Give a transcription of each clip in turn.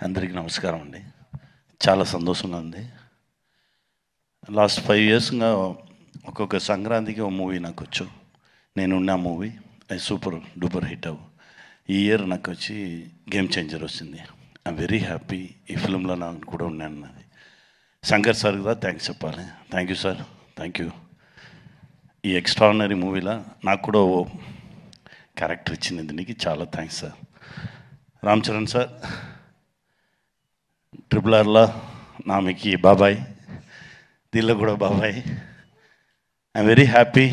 అందరికీ నమస్కారం అండి. చాలా సంతోషంగా ఉంది. లాస్ట్ 5 ఇయర్స్గా ఒక్కొక్క సంక్రాంతికి ఒక మూవీ నాకు వచ్చు. నేనున్న మూవీ అది సూపర్ డూపర్ హిట్ అవ్వు. ఈ ఇయర్ నాకు వచ్చి గేమ్ చేంజర్ వచ్చింది. I'm very happy. ఈ ఫిల్మ్లో నాకు కూడా ఉన్నాను. అది శంకర్ సార్ కూడా థ్యాంక్స్ చెప్పాలి. Thank you sir, thank you. ఈ ఎక్స్ట్రాడినరీ మూవీలో నాకు కూడా ఓ క్యారెక్టర్ ఇచ్చింది. దీనికి చాలా thanks sir. Ram Charan sir, RRRలో నామికి బాబాయ్, దీనిలో కూడా బాబాయ్. I'm very happy.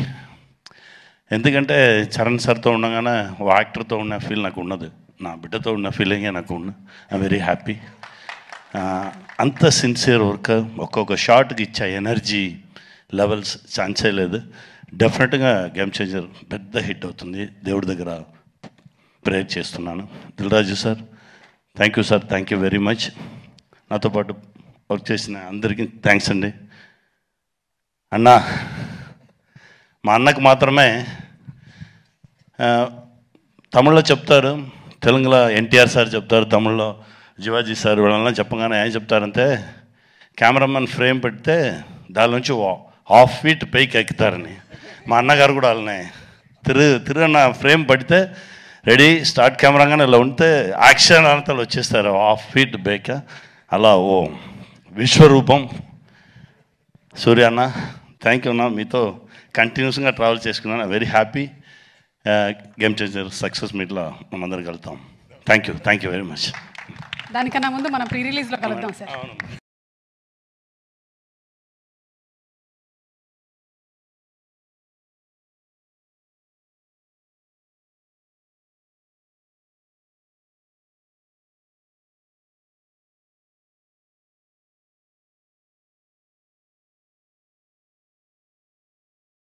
ఎందుకంటే చరణ్ సార్తో ఉండగానే ఓ యాక్టర్తో ఉన్న ఫీల్ నాకు ఉన్నది. నా బిడ్డతో ఉన్న ఫీలింగే నాకు ఉన్న. I'm very happy. అంత సిన్సియర్ వర్క్, ఒక్కొక్క షాట్కి ఇచ్చే ఎనర్జీ లెవెల్స్ ఛాన్సే లేదు. డెఫినెట్గా గేమ్ చేంజర్ పెద్ద హిట్ అవుతుంది. దేవుడి దగ్గర ప్రేయర్ చేస్తున్నాను. Dil Raju sir, thank you sir, thank you very much. నాతో పాటు వర్క్ చేసిన అందరికీ థ్యాంక్స్ అండి. అన్న, మా అన్నకు మాత్రమే తమిళ్లో చెప్తారు, తెలుగులో ఎన్టీఆర్ సార్ చెప్తారు, తమిళ్లో శివాజీ సార్ వాళ్ళ చెప్పగానే ఏం చెప్తారంటే కెమెరామెన్ ఫ్రేమ్ పెడితే దాని నుంచి 1/2 ఫీట్ పైకి ఎక్కుతారని. మా అన్నగారు కూడా వాళ్ళనే తిరుగన్న ఫ్రేమ్ పడితే రెడీ స్టార్ట్ కెమెరాగానే ఇలా ఉంటే యాక్షన్ అంతలు వచ్చేస్తారు 1/2 ఫీట్ బేక. అలా ఓ విశ్వరూపం సూర్య అన్న. థ్యాంక్ యూ అన్న. మీతో కంటిన్యూస్గా ట్రావెల్ చేసుకున్నాను. Very happy. Game changer success మీట్లో మనందరం కలుద్దాం. Thank you very much. దానికన్నా ముందు మనం ప్రీ రిలీజ్లో కలుద్దాం సార్.